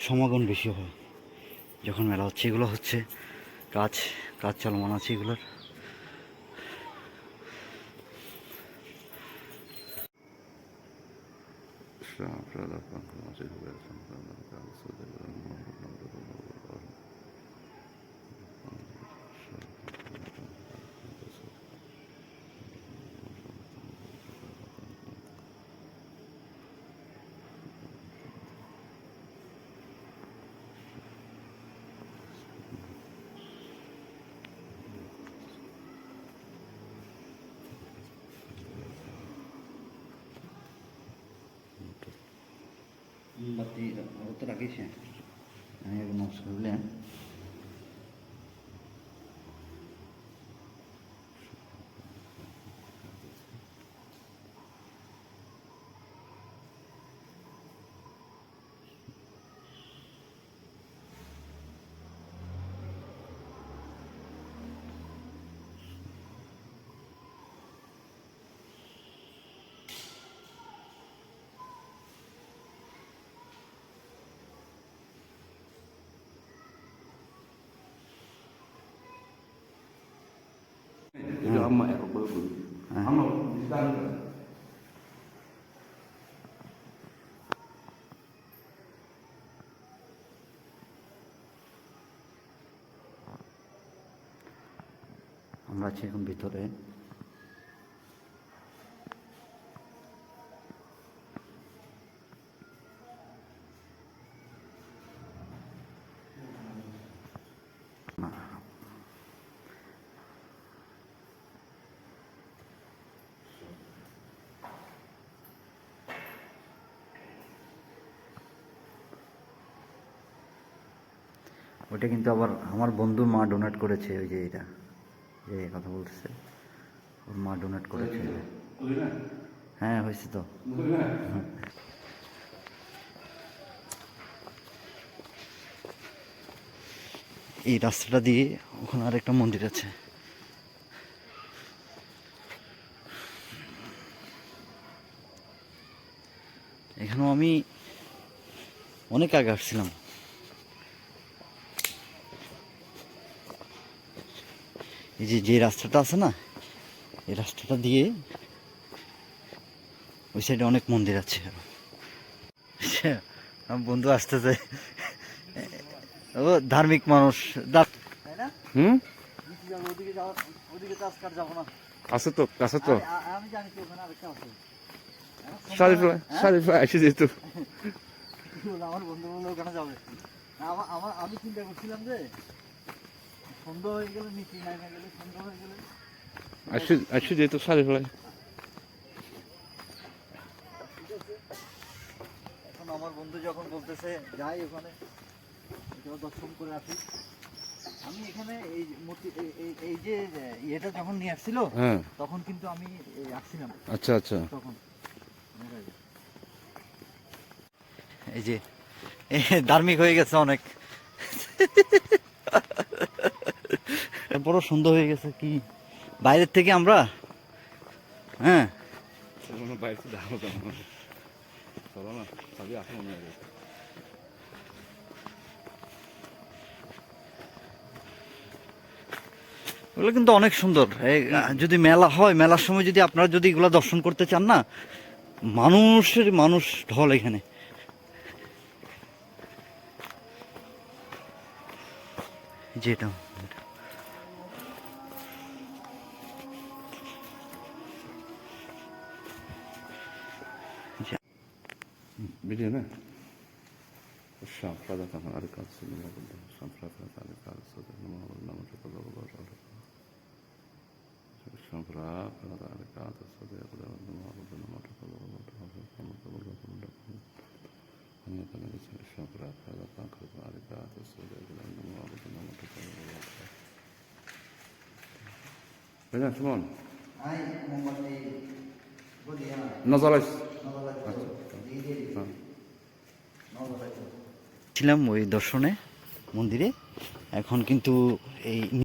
সমাগম বেশি হয় যখন মেলা হচ্ছে। এগুলো হচ্ছে কাজ চলমান আছে এগুলোর। মোমবাতি তো রাখিস, আমি একদম বুঝলেন। Itu ama ya bagus. Ama bisa. আমরা আছি এখন ভিতরে। ওইটা কিন্তু আবার আমার বন্ধুর মা ডোনেট করেছে, ওই যে এটা যে কথা বলতেছে, ওর মা ডোনেট করেছে। হ্যাঁ হয়েছে তো। এই রাস্তাটা দিয়ে ওখানে আরেকটা মন্দির আছে। এখানেও আমি অনেক আগে আসছিলাম। এই যে রাস্তাটা আছে না, এই রাস্তাটা দিয়ে ওই সাইডে অনেক মন্দির আছে। আমার বন্ধু আসতেছে, ও ধার্মিক মানুষ। আছে তো কাছে তো শারিফা এসে যেত। আমার বন্ধু বললো ওখানে যাবে। আমি চিন্তা করছিলাম যে সন্ধ্যা হয়ে গেলে মিটিং না গেলে, সন্ধ্যা হয়ে গেলে এসে যেত শারিফা। এখন আমার বন্ধু যখন বলতেছে যাই ওখানে দর্শন করে আসি। আমি এখানে এই মূর্তি এই যে এটা যখন নিয়ে আসছিল তখন কিন্তু আমি আসছিলাম। আচ্ছা আচ্ছা। তখন এই যে ধার্মিক হয়ে গেছে অনেক, বড় সুন্দর হয়ে গেছে কি বাইরের থেকে আমরা। হ্যাঁ বাইরে দেখো চলো না, সবই আসো মনে হয়। ওগুলো কিন্তু অনেক সুন্দর। যদি মেলা হয়, মেলার সময় যদি আপনারা যদি এগুলো দর্শন করতে চান না, মানুষ ঢল এখানে। যেটা ভিডিও না সাফরাদা কামান আর কাজ ছিল না, বলতে সাফরাদা তাহলে কাজ ছিল না, আমার নাম তো বলা বলা সাফরাদা আর কাজ ছিল না, আমার নাম তো বলা বলা আমি এখানে গেছি সাফরাদা কাজ আর কাজ ছিল না, আমার নাম তো বলা বলা। বুঝলেন সুমন? নজর ছিলাম ওই দর্শনে মন্দিরে। এখন কিন্তু এই